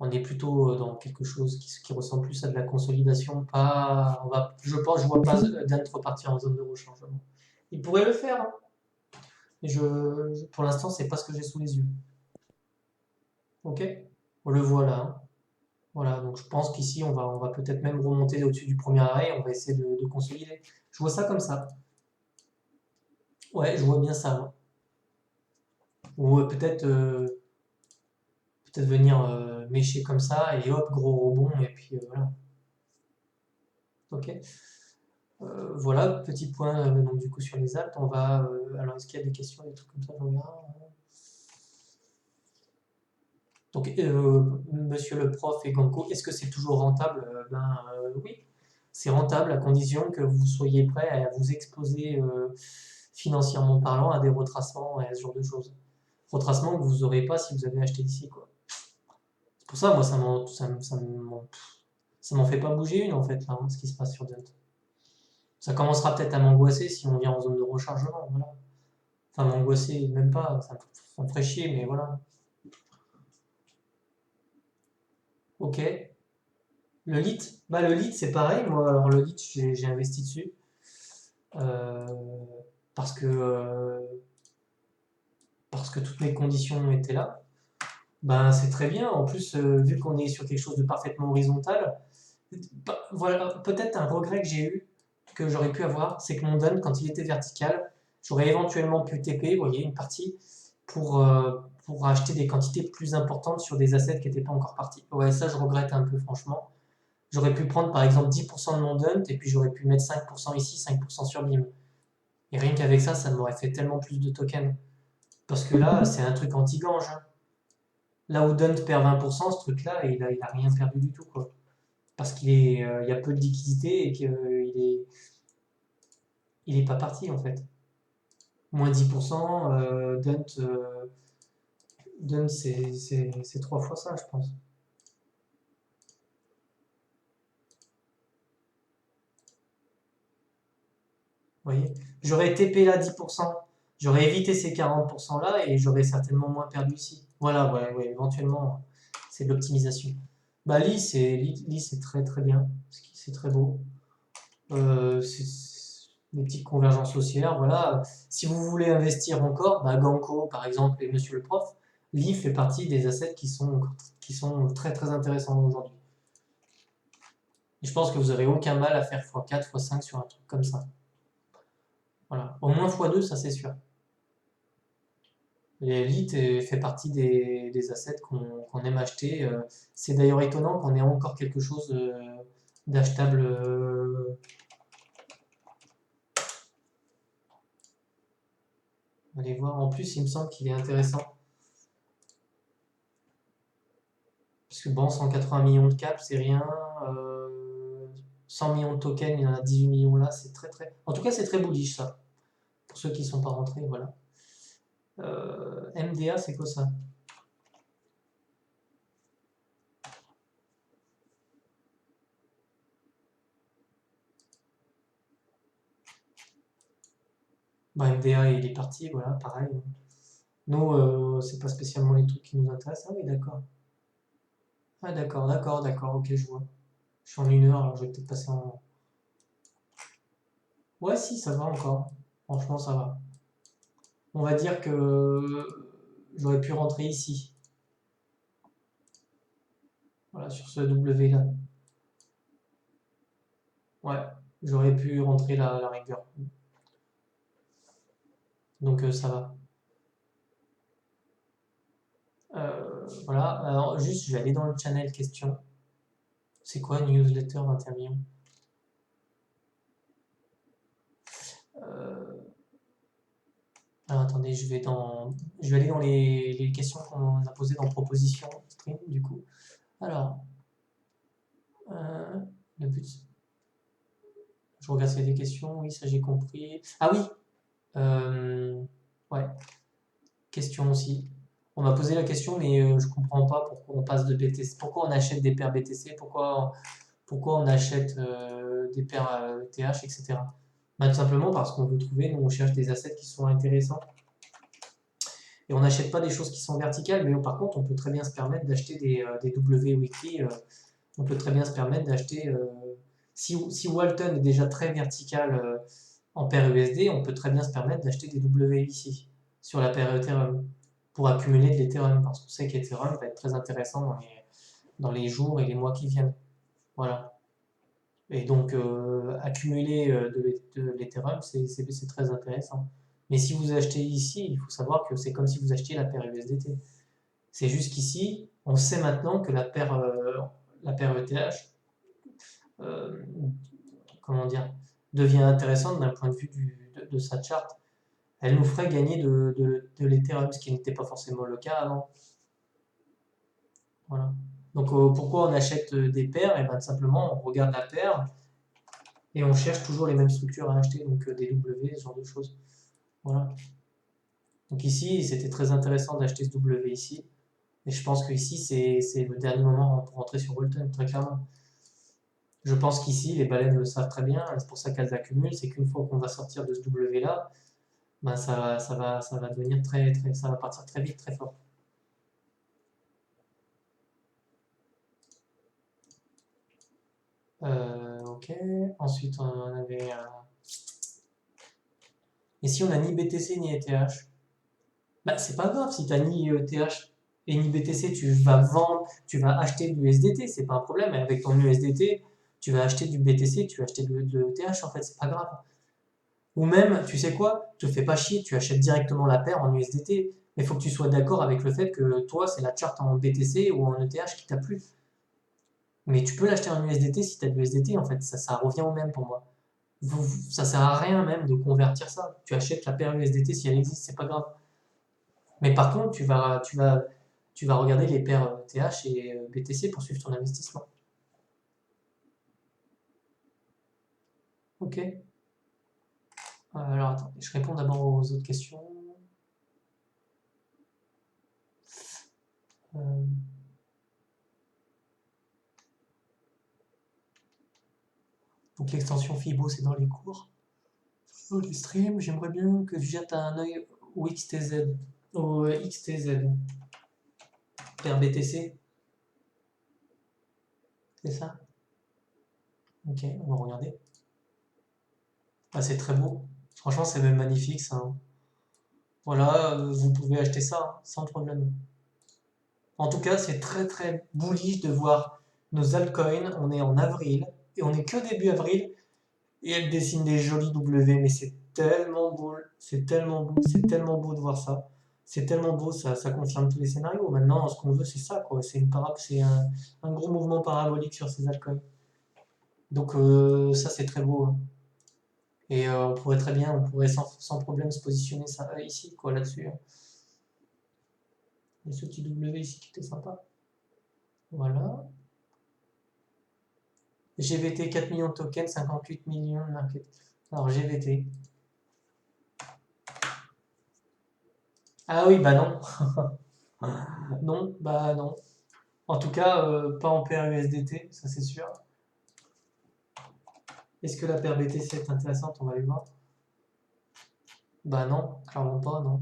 on est plutôt dans quelque chose qui ressemble plus à de la consolidation. Je vois pas Dent repartir en zone de rechargement. Il pourrait le faire, hein, mais pour l'instant, c'est pas ce que j'ai sous les yeux. Ok. On le voit là, hein. Voilà, donc je pense qu'ici, on va peut-être même remonter au-dessus du premier arrêt. On va essayer de consolider. Je vois ça comme ça. Ouais, je vois bien ça, moi. Ou peut-être venir mécher comme ça et hop, gros rebond et puis voilà. Ok. Voilà, petit point donc du coup sur les Alpes. Alors est-ce qu'il y a des questions, des trucs comme ça, je regarde. Donc monsieur le prof et Ganko, est-ce que c'est toujours rentable? Oui, c'est rentable à condition que vous soyez prêt à vous exposer financièrement parlant à des retracements et à ce genre de choses. Retracements que vous n'aurez pas si vous avez acheté ici, quoi. C'est pour ça, moi, ça m'en fait pas bouger une, en fait, là, hein, ce qui se passe sur Dent. Ça commencera peut-être à m'angoisser si on vient en zone de rechargement, voilà. Enfin, m'angoisser, même pas, ça me ferait chier, mais voilà. Ok. Le lit, le lit, c'est pareil. Moi, alors le lit, j'ai investi dessus. Euh, parce que, euh, parce que toutes mes conditions étaient là. Ben, c'est très bien. En plus, vu qu'on est sur quelque chose de parfaitement horizontal, voilà, peut-être un regret que j'ai eu, que j'aurais pu avoir, c'est que mon dun, quand il était vertical, j'aurais éventuellement pu TP, vous voyez, une partie, pour acheter des quantités plus importantes sur des assets qui n'étaient pas encore partis. Ouais, ça, je regrette un peu, franchement. J'aurais pu prendre, par exemple, 10% de mon dun, et puis j'aurais pu mettre 5% ici, 5% sur BIM. Et rien qu'avec ça, ça m'aurait fait tellement plus de tokens. Parce que là, c'est un truc anti-gange, hein. Là où Dunt perd 20%, ce truc-là, il a rien perdu du tout, quoi. Parce il y a peu de liquidité et qu'il est pas parti, en fait. Moins 10%, Dunt c'est 3 fois ça, je pense. Vous voyez? J'aurais TP là 10%, j'aurais évité ces 40% là et j'aurais certainement moins perdu ici. Voilà, ouais, ouais, éventuellement, c'est de l'optimisation. Bah, Lee, c'est très très bien. C'est très beau. C'est des petites convergences haussières, voilà. Si vous voulez investir encore, bah Ganko par exemple et Monsieur le Prof, Lee fait partie des assets qui sont très très intéressants aujourd'hui. Et je pense que vous n'aurez aucun mal à faire x4, x5 sur un truc comme ça. Voilà. Au moins x2, ça c'est sûr. Et Elite fait partie des assets qu'on aime acheter. C'est d'ailleurs étonnant qu'on ait encore quelque chose d'achetable. Allez voir. En plus, il me semble qu'il est intéressant. Parce que bon, 180 millions de caps, c'est rien. 100 millions de tokens, il y en a 18 millions là, c'est très très. En tout cas, c'est très bullish ça. Pour ceux qui ne sont pas rentrés, voilà. MDA, c'est quoi ça? Bah, MDA, il est parti, voilà, pareil. Nous, c'est pas spécialement les trucs qui nous intéressent. Ah oui, d'accord. Ah d'accord, d'accord, d'accord, ok, je vois. Je suis en 1 heure, alors je vais peut-être passer en. Ouais, si, ça va encore. Franchement, ça va. On va dire que j'aurais pu rentrer ici. Voilà, sur ce W là. Ouais, j'aurais pu rentrer la rigueur. Donc ça va. Voilà, alors juste, je vais aller dans le channel question. C'est quoi newsletter 21 millions? Euh, alors attendez, je vais aller dans les questions qu'on a posées dans proposition stream, du coup. Alors, le but, je regarde s'il y a des questions. Oui, ça j'ai compris. Ah oui, euh, ouais, question aussi. On m'a posé la question, mais je comprends pas pourquoi on passe de BTC, pourquoi on achète des paires BTC, pourquoi on achète des paires TH, etc. Bah, tout simplement parce qu'on veut trouver, nous on cherche des assets qui sont intéressants. Et on n'achète pas des choses qui sont verticales, mais par contre on peut très bien se permettre d'acheter des W weekly. On peut très bien se permettre d'acheter. Si Walton est déjà très vertical en paire USD, on peut très bien se permettre d'acheter des W ici, sur la paire Ethereum, pour accumuler de l'Ethereum, parce qu'on sait qu'Ethereum va être très intéressant dans les jours et les mois qui viennent. Voilà. Et donc, accumuler de l'Ethereum, c'est très intéressant. Mais si vous achetez ici, il faut savoir que c'est comme si vous achetiez la paire USDT. C'est juste qu'ici, on sait maintenant que la paire ETH, euh, comment dire, devient intéressante d'un point de vue de sa charte. Elle nous ferait gagner de l'Ethereum, ce qui n'était pas forcément le cas avant. Voilà. Donc, pourquoi on achète des paires? Et bien, simplement, on regarde la paire et on cherche toujours les mêmes structures à acheter, donc des W, ce genre de choses. Voilà. Donc ici, c'était très intéressant d'acheter ce W ici. Et je pense que ici, c'est le dernier moment pour rentrer sur Walton, très clairement. Je pense qu'ici, les baleines le savent très bien, et c'est pour ça qu'elles accumulent, c'est qu'une fois qu'on va sortir de ce W là, ben ça va devenir très, très, ça va partir très vite, très fort. Ok. Ensuite, on avait. Et si on n'a ni BTC ni ETH? Bah, c'est pas grave si t'as ni ETH Et ni BTC, tu vas vendre, tu vas acheter du USDT, c'est pas un problème. Et avec ton USDT, tu vas acheter du BTC, tu vas acheter de l'ETH, en fait, c'est pas grave. Ou même, tu sais quoi, te fais pas chier, tu achètes directement la paire en USDT. Mais il faut que tu sois d'accord avec le fait que toi, c'est la charte en BTC ou en ETH qui t'a plu. Mais tu peux l'acheter en USDT si tu as de l'USDT, en fait, ça revient au même pour moi. Ça sert à rien même de convertir ça. Tu achètes la paire USDT si elle existe, c'est pas grave. Mais par contre, tu vas regarder les paires TH et BTC pour suivre ton investissement. Ok. Alors attends, je réponds d'abord aux autres questions. Euh, Donc l'extension Fibo, c'est dans les cours. Dans les streams, j'aimerais bien que tu jettes un œil au XTZ. Au XTZ. Paire BTC. C'est ça? Ok, on va regarder. Ah, c'est très beau. Franchement, c'est même magnifique ça, hein. Voilà, vous pouvez acheter ça, hein, sans problème. En tout cas, c'est très très bullish de voir nos altcoins. On est en avril et on est que début avril et elles dessinent des jolis W. Mais c'est tellement beau, c'est tellement beau, c'est tellement beau de voir ça. C'est tellement beau, ça confirme tous les scénarios. Maintenant, ce qu'on veut, c'est ça, quoi. C'est un gros mouvement parabolique sur ces altcoins. Donc ça, c'est très beau, hein. Et on pourrait très bien, on pourrait sans problème se positionner ça, ici, quoi, là-dessus, hein. Il y a ce petit W ici qui était sympa. Voilà. GVT 4 millions de tokens, 58 millions de market. Alors GVT. Ah oui, bah non. Non, bah non. En tout cas, pas en paire USDT, ça c'est sûr. Est-ce que la paire BTC est intéressante? On va aller voir. Bah non, clairement pas, non.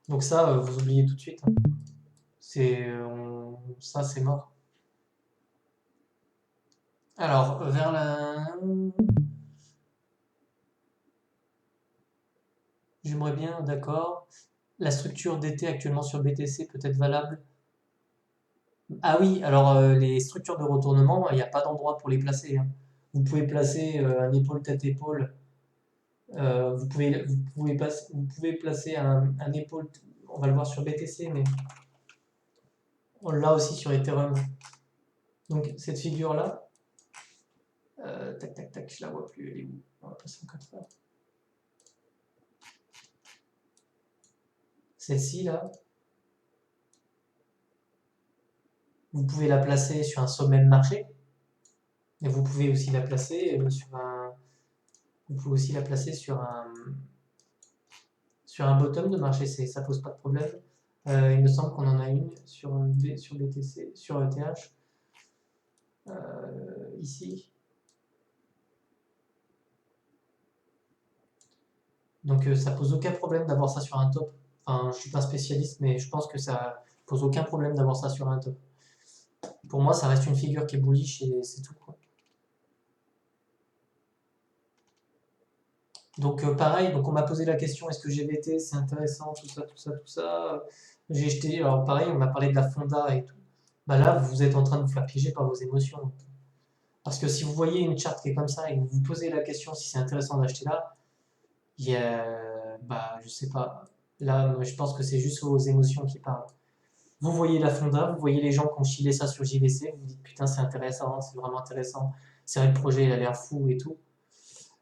Donc ça, vous oubliez tout de suite, hein. Ça, c'est mort. Alors, vers la... J'aimerais bien, d'accord. La structure DT actuellement sur BTC peut être valable. Ah oui, alors les structures de retournement, il n'y a pas d'endroit pour les placer, hein. Vous pouvez placer un épaule tête épaule. Vous pouvez placer un épaule. On va le voir sur BTC, mais on l'a aussi sur Ethereum. Donc cette figure là, tac tac tac, je la vois plus. Elle est où? On va passer comme ça. Celle-ci là, vous pouvez la placer sur un sommet de marché, mais vous pouvez aussi la placer sur un. Vous pouvez aussi la placer sur un bottom de marché, ça pose pas de problème. Il me semble qu'on en a une sur BTC, sur ETH, ici. Donc ça pose aucun problème d'avoir ça sur un top. Enfin, je suis pas spécialiste, mais je pense que ça pose aucun problème d'avoir ça sur un top. Pour moi, ça reste une figure qui est bullish et c'est tout, quoi. Donc pareil, donc on m'a posé la question, est-ce que GVT c'est intéressant, tout ça, tout ça, tout ça. J'ai jeté, alors pareil, on m'a parlé de la fonda et tout. Bah là, vous êtes en train de vous faire piéger par vos émotions. Parce que si vous voyez une charte qui est comme ça et que vous vous posez la question si c'est intéressant d'acheter là, il y a, bah je sais pas. Là, moi, je pense que c'est juste vos émotions qui parlent. Vous voyez la fonda, vous voyez les gens qui ont chillé ça sur JVC, vous vous dites putain c'est intéressant, c'est vraiment intéressant. C'est vrai, le projet il a l'air fou et tout.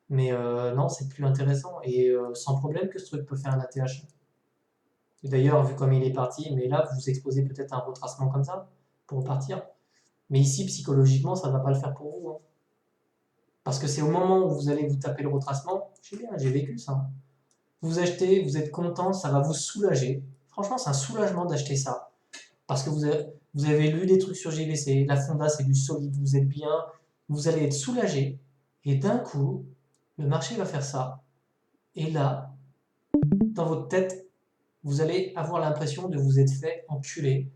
Mais non, c'est plus intéressant. Et sans problème que ce truc peut faire un ATH. Et d'ailleurs, vu comme il est parti, mais là, vous exposez peut-être un retracement comme ça pour repartir. Mais ici, psychologiquement, ça ne va pas le faire pour vous, hein. Parce que c'est au moment où vous allez vous taper le retracement, je sais bien, j'ai vécu ça. Vous achetez, vous êtes content, ça va vous soulager. Franchement, c'est un soulagement d'acheter ça. Parce que vous avez lu des trucs sur JVC, la fonda c'est du solide, vous êtes bien, vous allez être soulagé. Et d'un coup, le marché va faire ça. Et là, dans votre tête, vous allez avoir l'impression de vous être fait enculer.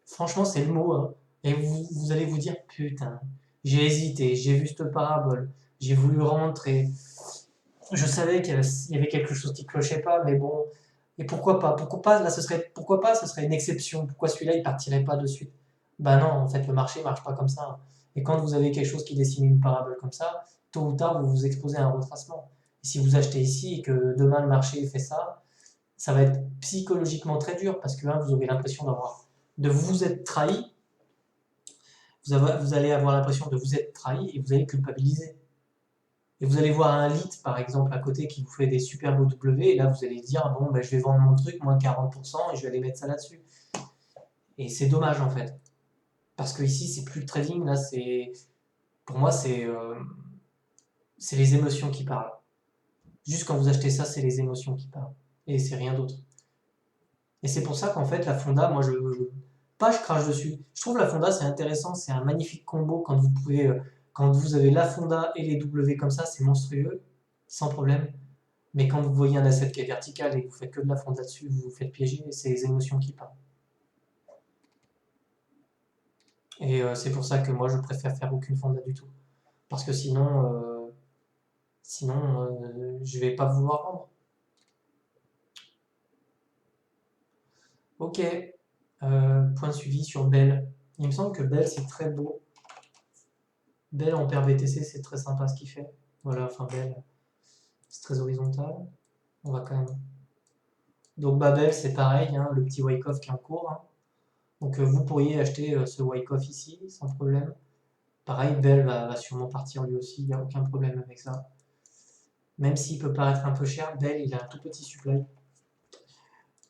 Franchement, c'est le mot, hein. Et vous allez vous dire, putain, j'ai hésité, j'ai vu cette parabole, j'ai voulu rentrer. Je savais qu'il y avait quelque chose qui clochait pas, mais bon, Et pourquoi pas? Pourquoi pas? Là, pourquoi pas? Ce serait une exception. Pourquoi celui-là, il partirait pas de suite? Ben non, en fait, le marché marche pas comme ça. Et quand vous avez quelque chose qui dessine une parabole comme ça, tôt ou tard, vous vous exposez à un retracement. Et si vous achetez ici et que demain le marché fait ça, ça va être psychologiquement très dur parce que vous aurez l'impression de vous être trahi. Vous allez avoir l'impression de vous être trahi et vous allez culpabiliser. Et vous allez voir un lit, par exemple, à côté qui vous fait des super beaux W, et là vous allez dire, bon, ben, je vais vendre mon truc, moins 40%, et je vais aller mettre ça là-dessus. Et c'est dommage en fait. Parce que ici, c'est plus le trading, là, pour moi, c'est les émotions qui parlent. Juste quand vous achetez ça, c'est les émotions qui parlent. Et c'est rien d'autre. Et c'est pour ça qu'en fait, la fonda, moi, pas je crache dessus. Je trouve la fonda, c'est intéressant, c'est un magnifique combo quand vous pouvez, quand vous avez la fonda et les W comme ça, c'est monstrueux, sans problème. Mais quand vous voyez un asset qui est vertical et que vous faites que de la fonda dessus, vous vous faites piéger, et c'est les émotions qui parlent. Et c'est pour ça que moi, je préfère faire aucune fonda du tout. Parce que sinon, je vais pas vouloir vendre. Ok, point suivi sur Bell. Il me semble que Bell, c'est très beau. Bell en paire BTC, c'est très sympa ce qu'il fait. Voilà, enfin Bell, c'est très horizontal. On va quand même. Donc Babel, c'est pareil, hein, le petit Wyckoff qui est en cours. Hein. Donc vous pourriez acheter ce Wyckoff ici, sans problème. Pareil, Bell va sûrement partir lui aussi, il n'y a aucun problème avec ça. Même s'il peut paraître un peu cher, Bell, il a un tout petit supply.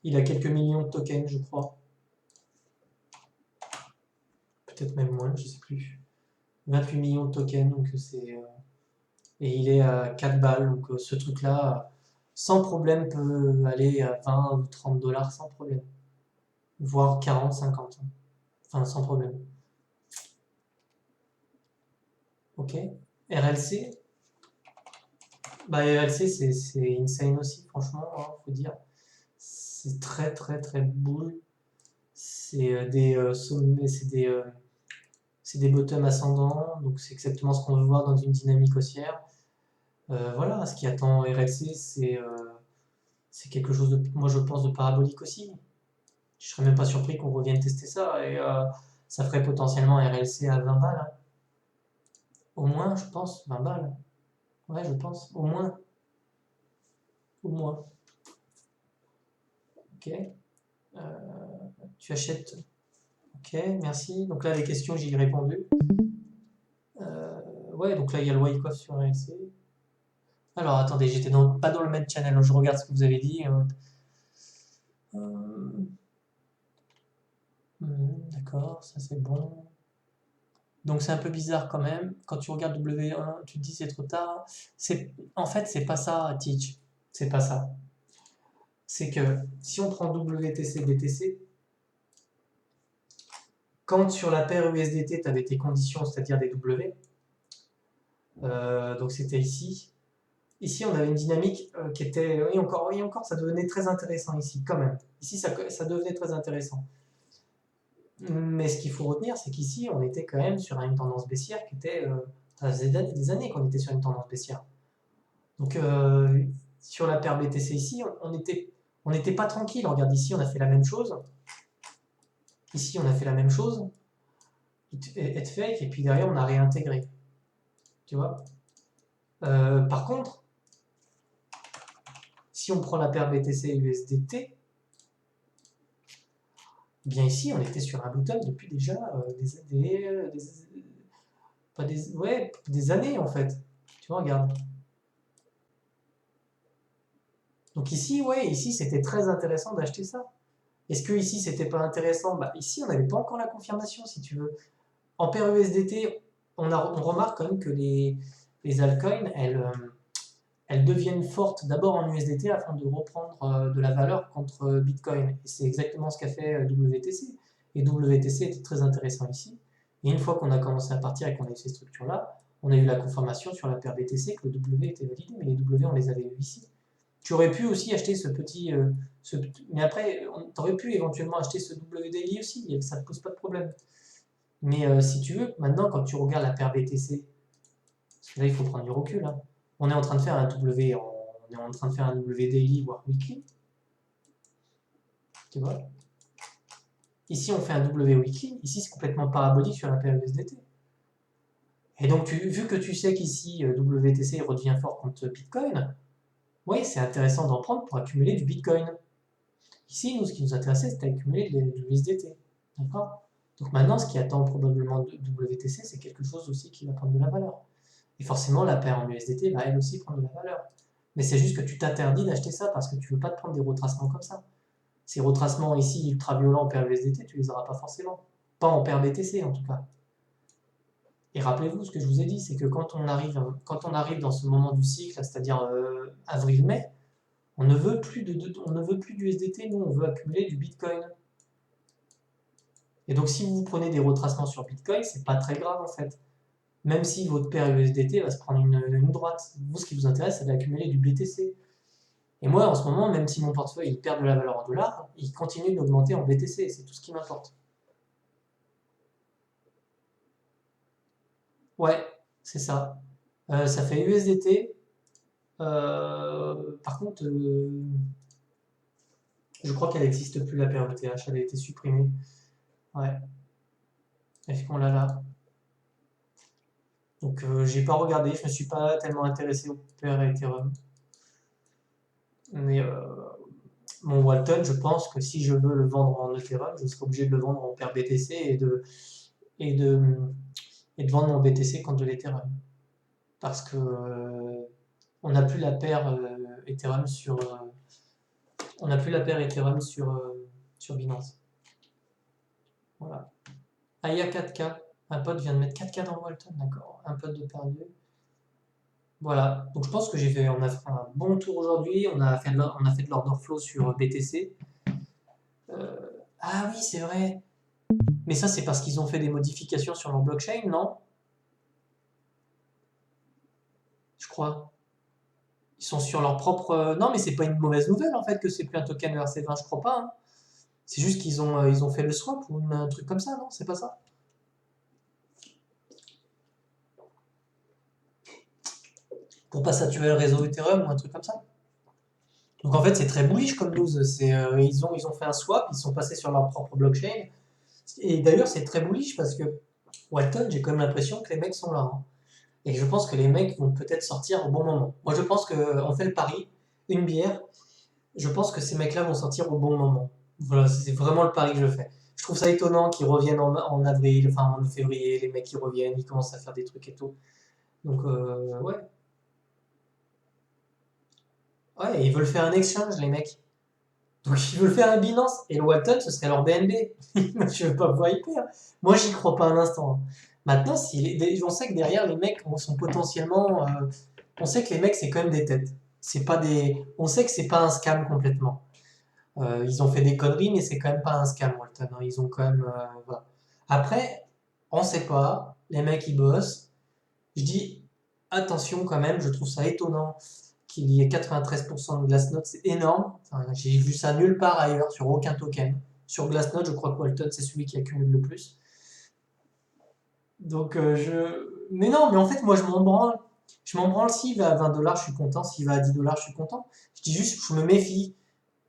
Il a quelques millions de tokens, je crois. Peut-être même moins, je sais plus. 28 millions de tokens, donc c'est... et il est à 4 balles, donc ce truc-là, sans problème, peut aller à 20 ou 30 dollars sans problème. Voire 40, 50. Enfin, sans problème. Ok. RLC. Bah, RLC, c'est insane aussi, franchement, hein, faut dire. C'est très, très, très bull. C'est des sommets, c'est des bottoms ascendants, donc c'est exactement ce qu'on veut voir dans une dynamique haussière. Voilà, ce qui attend RLC, c'est quelque chose de, moi je pense, de parabolique aussi. Je serais même pas surpris qu'on revienne tester ça, et ça ferait potentiellement RLC à 20 balles. Hein. Au moins, je pense, 20 balles. Ouais, je pense, au moins. Au moins. Ok. Tu achètes. Ok, merci. Donc là, les questions, j'y ai répondu. Ouais, donc là, il y a le Wyckoff sur RLC. Alors, attendez, j'étais pas dans le même channel, je regarde ce que vous avez dit. D'accord, ça c'est bon. Donc c'est un peu bizarre quand même. Quand tu regardes W1, tu te dis c'est trop tard. En fait, c'est pas ça, Teach. C'est pas ça. C'est que si on prend WTC, BTC, quand sur la paire USDT, tu avais tes conditions, c'est-à-dire des W, donc c'était ici. Ici, on avait une dynamique qui était. Et encore, ça devenait très intéressant ici, quand même. Ici, ça devenait très intéressant. Mais ce qu'il faut retenir, c'est qu'ici, on était quand même sur une tendance baissière qui était. Ça faisait des années qu'on était sur une tendance baissière. Donc, sur la paire BTC ici, on n'était pas tranquille. Regarde, ici, on a fait la même chose. Ici, on a fait la même chose. Être fake, et puis derrière, on a réintégré. Tu vois par contre, si on prend la paire BTC USDT, bien ici, on était sur un bottom depuis déjà des années en fait. Tu vois, regarde. Donc ici, ouais, ici c'était très intéressant d'acheter ça. Est-ce que ici c'était pas intéressant? Bah ici on n'avait pas encore la confirmation si tu veux. En paire USDT, on remarque quand même que les altcoins, elles deviennent fortes d'abord en USDT afin de reprendre de la valeur contre Bitcoin. Et c'est exactement ce qu'a fait WTC. Et WTC était très intéressant ici. Et une fois qu'on a commencé à partir et qu'on a eu ces structures-là, on a eu la confirmation sur la paire BTC que le W était validé, mais les W, on les avait eu ici. Tu aurais pu aussi acheter ce petit... mais après, tu aurais pu éventuellement acheter ce WDI aussi, ça ne te pose pas de problème. Mais si tu veux, maintenant, quand tu regardes la paire BTC, parce que là, il faut prendre du recul, hein, on est en train de faire un W, on est en train de faire un W daily, voire weekly. Tu vois? Ici, on fait un W weekly. Ici, c'est complètement parabolique sur la paire USDT. Et donc, vu que tu sais qu'ici, WTC redevient fort contre Bitcoin, oui, c'est intéressant d'en prendre pour accumuler du Bitcoin. Ici, nous, ce qui nous intéressait, c'était d'accumuler de l'USDT. D'accord? Donc maintenant, ce qui attend probablement de WTC, c'est quelque chose aussi qui va prendre de la valeur. Et forcément, la paire en USDT va elle aussi prendre de la valeur. Mais c'est juste que tu t'interdis d'acheter ça parce que tu ne veux pas te prendre des retracements comme ça. Ces retracements ici ultra violents en paire USDT, tu les auras pas forcément. Pas en paire BTC en tout cas. Et rappelez-vous, ce que je vous ai dit, c'est que quand on arrive dans ce moment du cycle, c'est-à-dire avril-mai, on ne veut plus d'USDT, nous on veut accumuler du Bitcoin. Et donc si vous prenez des retracements sur Bitcoin, c'est pas très grave en fait. Même si votre paire USDT va se prendre une droite. Vous, ce qui vous intéresse, c'est d'accumuler du BTC. Et moi, en ce moment, même si mon portefeuille il perd de la valeur en dollars, il continue d'augmenter en BTC. C'est tout ce qui m'importe. Ouais, c'est ça. Ça fait USDT. Par contre, je crois qu'elle n'existe plus la paire ETH. Elle a été supprimée. Ouais. Est-ce qu'on l'a là? Donc, j'ai pas regardé. Je me suis pas tellement intéressé au paire Ethereum. Mais mon Walton, je pense que si je veux le vendre en Ethereum, je serai obligé de le vendre en paire BTC et de, et de vendre mon BTC contre de l'Ethereum. Parce que on n'a plus la paire Ethereum sur on n'a plus la paire Ethereum sur Binance. Voilà. Ah, il y a 4K. Un pote vient de mettre 4K dans Walton, d'accord. Un pote de perdu. Voilà. Donc je pense que on a fait un bon tour aujourd'hui. On a fait de l'order flow sur BTC. Ah oui, c'est vrai. Mais ça, c'est parce qu'ils ont fait des modifications sur leur blockchain, non? Je crois. Ils sont sur leur propre. Non, mais c'est pas une mauvaise nouvelle en fait que c'est plus un token ERC20, je crois pas, hein. C'est juste qu'ils ont fait le swap ou un truc comme ça, non? C'est pas ça? Pour pas saturer le réseau Ethereum ou un truc comme ça. Donc en fait, c'est très bullish comme news. Ils ont fait un swap, ils sont passés sur leur propre blockchain. Et d'ailleurs, c'est très bullish parce que Walton, j'ai quand même l'impression que les mecs sont là, hein. Et je pense que les mecs vont peut-être sortir au bon moment. Moi, je pense qu'on fait le pari, une bière, je pense que ces mecs-là vont sortir au bon moment. Voilà, c'est vraiment le pari que je fais. Je trouve ça étonnant qu'ils reviennent en avril, enfin en février, les mecs qui reviennent, ils commencent à faire des trucs et tout. Donc, ouais. Ouais, ils veulent faire un exchange, les mecs. Donc, ils veulent faire un Binance. Et le Walton, ce serait leur BNB. Je veux pas vous hyper, hein. Moi, j'y crois pas un instant, hein. Maintenant, on sait que derrière, les mecs sont potentiellement. On sait que les mecs, c'est quand même des têtes. C'est pas des. On sait que c'est pas un scam complètement. Ils ont fait des conneries, mais c'est quand même pas un scam, Walton, hein. Ils ont quand même. Voilà. Après, on sait pas. Les mecs, ils bossent. Je dis attention quand même. Je trouve ça étonnant qu'il y ait 93% de Glassnode. C'est énorme. Enfin, j'ai vu ça nulle part ailleurs sur aucun token. Sur Glassnode, je crois que Walton, c'est celui qui accumule le plus. Donc, Mais non, mais en fait, moi, je m'en branle. Je m'en branle s'il va à 20 dollars, je suis content. S'il va à 10 dollars, je suis content. Je dis juste, je me méfie.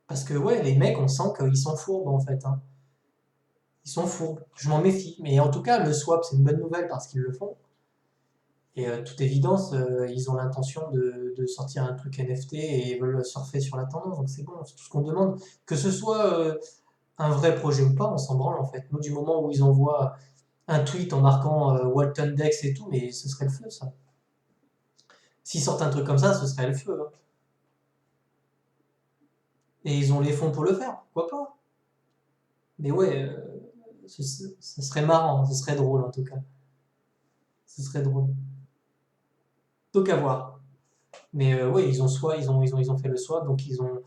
Parce que, ouais, les mecs, on sent qu'ils sont fourbes, en fait, hein. Ils sont fourbes. Je m'en méfie. Mais en tout cas, le swap, c'est une bonne nouvelle parce qu'ils le font. Et toute évidence, ils ont l'intention de sortir un truc NFT et ils veulent surfer sur la tendance. Donc, c'est bon, c'est tout ce qu'on demande. Que ce soit un vrai projet ou pas, on s'en branle, en fait. Nous, du moment où ils envoient un tweet en marquant Walton Dex et tout, mais ce serait le feu, ça. S'ils sortent un truc comme ça, ce serait le feu, hein. Et ils ont les fonds pour le faire, pourquoi pas? Mais ouais, ce serait marrant, ce serait drôle en tout cas. Ce serait drôle. Donc à voir. Mais ouais, ils ont fait le swap, donc ils ont,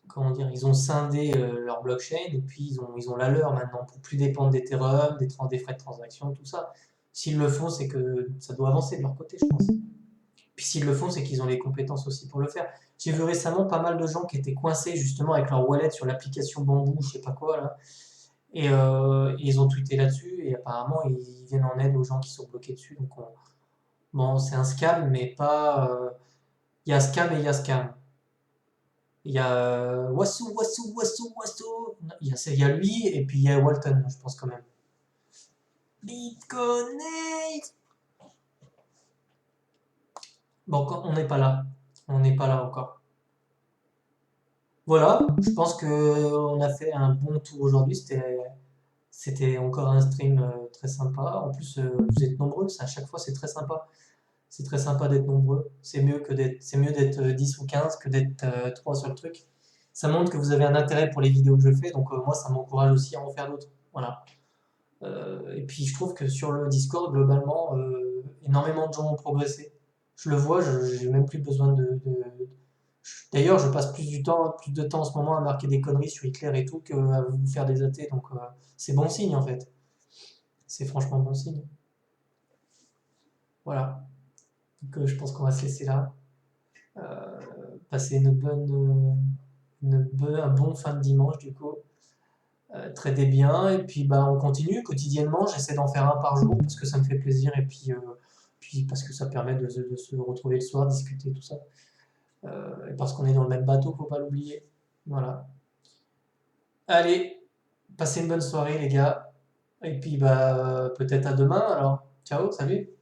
comment dire, ils ont scindé leur blockchain et puis ils ont la leur maintenant pour plus dépendre d'Ethereum, des frais de transaction, tout ça. S'ils le font, c'est que ça doit avancer de leur côté, je pense. Puis s'ils le font, c'est qu'ils ont les compétences aussi pour le faire. J'ai vu récemment pas mal de gens qui étaient coincés justement avec leur wallet sur l'application Bamboo, je sais pas quoi là. Et ils ont tweeté là-dessus et apparemment ils viennent en aide aux gens qui sont bloqués dessus. Donc bon, c'est un scam, mais pas. Il y a scam et il y a scam. Il y a Wassou. Non, il y a lui et puis il y a Walton, je pense quand même. Bitcoin. Bon, on n'est pas là. On n'est pas là encore. Voilà, je pense que on a fait un bon tour aujourd'hui. C'était encore un stream très sympa. En plus, vous êtes nombreux. À chaque fois, c'est très sympa. C'est très sympa d'être nombreux. C'est mieux d'être 10 ou 15 que d'être 3 sur le truc. Ça montre que vous avez un intérêt pour les vidéos que je fais. Donc, moi, ça m'encourage aussi à en faire d'autres. Voilà. Et puis, je trouve que sur le Discord, globalement, énormément de gens ont progressé. Je le vois, j'ai même plus besoin D'ailleurs, je passe plus de temps en ce moment à marquer des conneries sur Hitler et tout qu'à vous faire des athées. Donc, c'est bon signe en fait. C'est franchement bon signe. Voilà. Donc, je pense qu'on va se laisser là. Euh, Passer un bon fin de dimanche du coup. Traitez bien et puis bah on continue quotidiennement. J'essaie d'en faire un par jour parce que ça me fait plaisir et puis parce que ça permet de se retrouver le soir, discuter tout ça. Et parce qu'on est dans le même bateau, faut pas l'oublier. Voilà. Allez, passez une bonne soirée les gars. Et puis bah peut-être à demain alors. Ciao, salut.